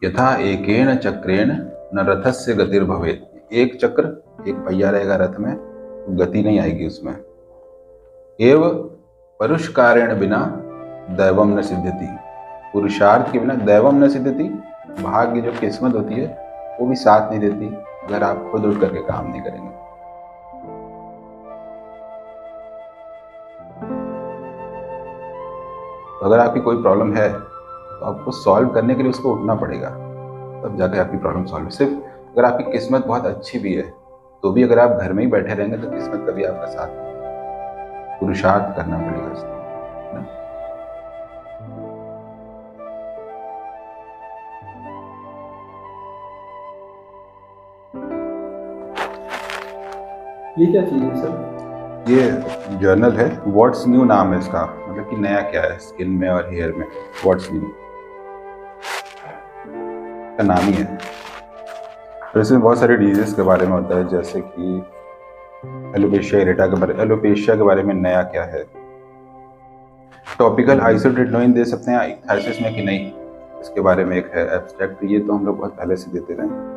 यथा एकेन चक्रेण न रथस्य गतिर्भवेत्। एक चक्र, एक पहिया रहेगा रथ में, गति नहीं आएगी उसमें। एव परुषकारेण बिना दैवम न सिद्ध्यति। पुरुषार्थ के बिना दैवम न सिद्ध्यति, भाग्य जो किस्मत होती है वो भी साथ नहीं देती अगर आप खुद उठ करके काम नहीं करेंगे। तो अगर आपकी कोई प्रॉब्लम है तो आपको सॉल्व करने के लिए उसको उठना पड़ेगा, तब जाके आपकी प्रॉब्लम सॉल्व है। सिर्फ अगर आपकी किस्मत बहुत अच्छी भी है तो भी अगर आप घर में ही बैठे रहेंगे तो किस्मत कभी आपका साथ नहीं देगी। पुरुषार्थ करना पड़ेगा उसको, है ना? ये क्या चीज़ है सर? ये जर्नल है, व्हाट्स न्यू नाम है इसका, मतलब कि नया क्या है स्किन में और हेयर में, व्हाट्स न्यू का नाम ही है। तो इसमें बहुत सारे डिजीज के बारे में होता है, जैसे कि एलोपेशिया के बारे में नया क्या है, टॉपिकल आइसोट्रेटिनोइन दे सकते हैं इक्थाइसिस में कि नहीं, इसके बारे में एक है एब्स्ट्रैक्ट, ये तो हम लोग बहुत पहले से देते रहे।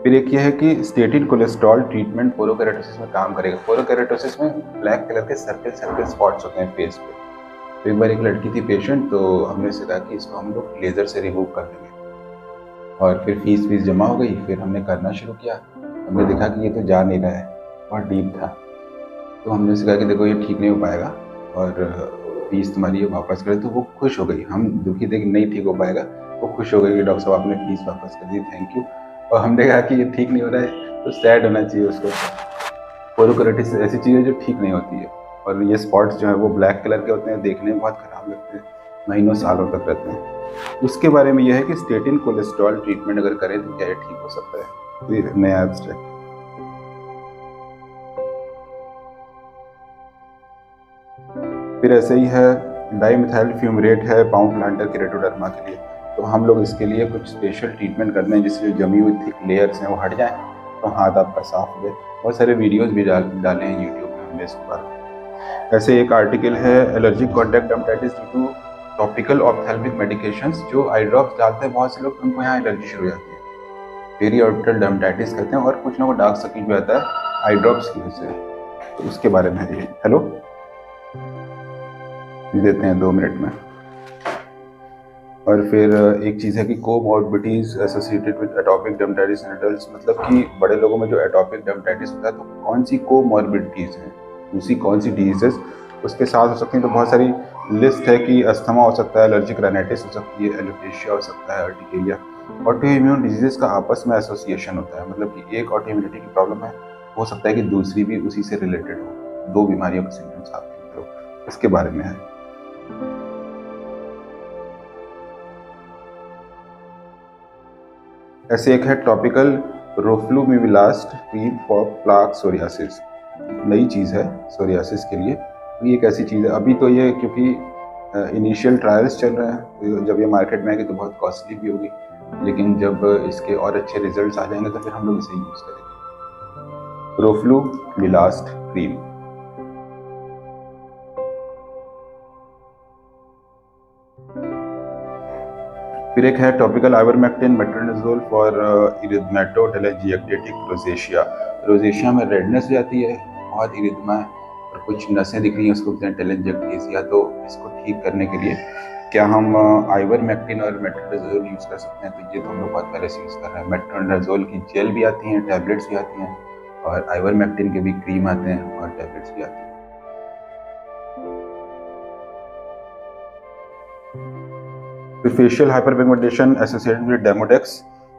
फिर एक ये है कि स्टेटिन कोलेस्ट्रॉल ट्रीटमेंट पोरोकेराटोसिस में काम करेगा। पोरोकेराटोसिस में ब्लैक कलर के सर्कल सर्कल स्पॉट्स होते हैं फेस पे। तो एक बार एक लड़की थी पेशेंट, तो हमने से कहा कि इसको हम लोग लेज़र से रिमूव कर देंगे, और फिर फीस जमा हो गई। फिर हमने करना शुरू किया, हमने देखा कि ये तो जा नहीं रहा है, बहुत डीप था। तो हमने से कहा कि देखो ये ठीक नहीं हो पाएगा और फीस तुम्हारी वापस करें। तो वो खुश हो गई, हम दुखी थे कि नहीं ठीक हो पाएगा, वो खुश हो गई कि डॉक्टर साहब आपने फीस वापस कर दी, थैंक यू। और हमने कहा कि ये ठीक नहीं हो रहा है तो सैड होना चाहिए उसको। पोरोकेराटिस ऐसी चीज़ है जो ठीक नहीं होती है, और ये स्पॉट्स जो है वो ब्लैक कलर के होते हैं, देखने में बहुत ख़राब लगते हैं, महीनों सालों तक रहते हैं। उसके बारे में यह है कि स्टेटिन कोलेस्ट्रॉल ट्रीटमेंट अगर करें तो क्या ये ठीक हो सकता है। तो ये नया एब्स्ट्रैक्ट। फिर ऐसे ही है डाइमिथाइल फ्यूमरेट है पाउंड प्लांटर केरेटोडर्मा के लिए। तो हम लोग इसके लिए कुछ स्पेशल ट्रीटमेंट करते हैं जिससे जो जमी हुई थिक लेयर्स हैं वो हट जाएं, तो हाथ आपका साफ हो जाए। बहुत सारे वीडियोस भी डाले हैं यूट्यूब पे हमने इसके बारे। ऐसे एक आर्टिकल है allergic contact dermatitis due to topical ophthalmic medications. जो आई ड्रॉप्स डालते हैं बहुत से लोग, उनको यहाँ एलर्जी शुरू हो जाती है, पेरिऑर्बिटल डर्मेटाइटिस कहते हैं, और कुछ लोगों को डार्क सर्किल भी आता है आई ड्रॉप्स की वजह से। तो उसके बारे में ये हेलो देते हैं 2 मिनट में। और फिर एक चीज़ है कि comorbidities associated with atopic dermatitis in adults, मतलब कि बड़े लोगों में जो एटोपिक डर्मेटाइटिस होता है तो कौन सी कोमॉर्बिडिटीज हैं, दूसरी कौन सी डिजीजेस उसके साथ हो सकती हैं। तो बहुत सारी लिस्ट है कि अस्थमा हो सकता है, एलर्जिक राइनाइटिस हो सकती है, एलोपेशिया हो सकता है, अर्टिकेरिया। ऑटो इम्यून डिजीजेस का आपस में एसोसिएशन होता है, मतलब कि एक ऑटो इम्यूनिटी की प्रॉब्लम है, हो सकता है कि दूसरी भी उसी से रिलेटेड हो, 2 बीमारियों के सिम्टम्स आपके हो, इसके बारे में है। ऐसे एक है topical roflumilast cream for plaque psoriasis, नई चीज़ है सोरियासिस के लिए। तो ये एक ऐसी चीज़ है, अभी तो ये क्योंकि इनिशियल ट्रायल्स चल रहे हैं, तो जब ये मार्केट में आएगी तो बहुत कॉस्टली भी होगी, लेकिन जब इसके और अच्छे रिजल्ट्स आ जाएंगे तो फिर हम लोग इसे यूज़ करेंगे। Roflumilast cream. फिर एक है topical ivermectin metronidazole for erythematotelangiectatic rosacea. Rosacea में रेडनेस भी आती है, बहुत इरिथमा है और कुछ नसें दिख रही हैं, उसको कहते हैं टेलेंजिएक्टेसिया। तो इसको ठीक करने के लिए क्या हम आइवरमेक्टिन और मेट्रोनिडोल यूज़ कर सकते हैं? तो ये तो हम लोग बहुत पहले से यूज़ कर रहे हैं। मेट्रोनिडोल की जेल भी आती हैं, टैबलेट्स भी आती हैं, और आइवरमेक्टिन के भी क्रीम आते हैं और टैबलेट्स भी आती हैं। फिर facial hyperpigmentation associated with Demodex.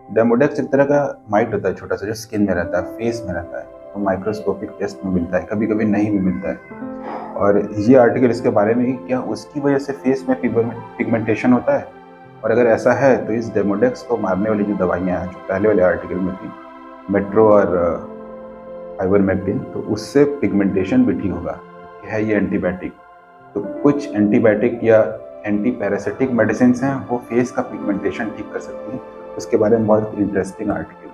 Demodex एक तरह का माइट होता है छोटा सा, जो स्किन में रहता है, फेस में रहता है, तो माइक्रोस्कोपिक टेस्ट में मिलता है, कभी कभी नहीं भी मिलता है। और ये आर्टिकल इसके बारे में कि क्या उसकी वजह से फेस में पिगमेंटेशन होता है, और अगर ऐसा है तो इस डेमोडेक्स को मारने वाली जो दवाइयाँ हैं जो पहले वाले आर्टिकल में थी, मेट्रो और आइवरमेक्टिन, तो उससे पिगमेंटेशन भी ठीक होगा। है ये एंटीबायोटिक, तो कुछ एंटीबायोटिक या एंटी पैरासिटिक मेडिसिन हैं वो फेस का पिगमेंटेशन ठीक कर सकती हैं। उसके बारे में बहुत इंटरेस्टिंग आर्टिकल।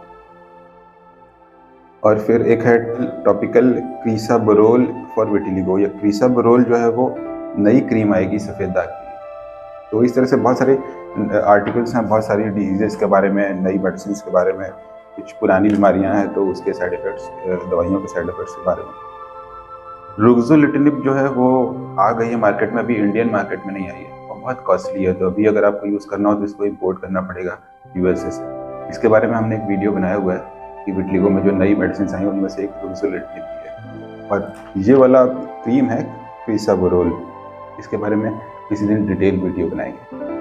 और फिर एक है टॉपिकल क्रीसाबोरोल फॉर विटिलिगो। या क्रीसाबोरोल जो है वो नई क्रीम आएगी सफ़ेद दाग की। तो इस तरह से बहुत सारे आर्टिकल्स हैं बहुत सारी डिजीज़ के बारे में, नई मेडिसिन के बारे में, कुछ पुरानी बीमारियां हैं तो उसके साइड इफ़ेक्ट्स, दवाइयों के साइड इफ़ेक्ट्स के बारे में। रुक्सोलिटिनिब जो है वो आ गई है मार्केट में, अभी इंडियन मार्केट में नहीं आई है और बहुत कॉस्टली है, तो अभी अगर आपको यूज़ करना हो तो इसको इम्पोर्ट करना पड़ेगा यूएसए से। इसके बारे में हमने एक वीडियो बनाया हुआ है कि विटिलिगो में जो नई मेडिसिन आई उनमें से एक रुक्सोलिटिनिब भी है। और ये वाला क्रीम है क्रिसाबोरोल, इसके बारे में किसी दिन डिटेल वीडियो बनाएंगे।